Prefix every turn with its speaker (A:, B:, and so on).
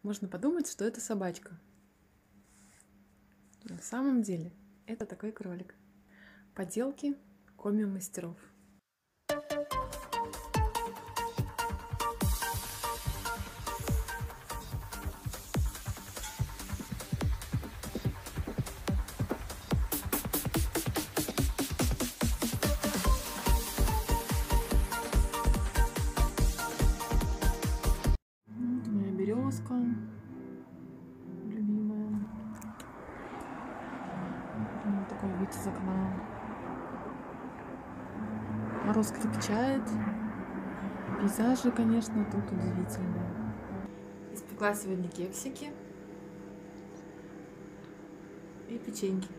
A: Можно подумать, что это собачка. На самом деле это такой кролик. Поделки коми-мастеров. Вот моя березка любимая. Вот такой вид из окна. Мороз крепчает. Пейзажи, конечно, тут удивительные. Испекла сегодня кексики и печеньки.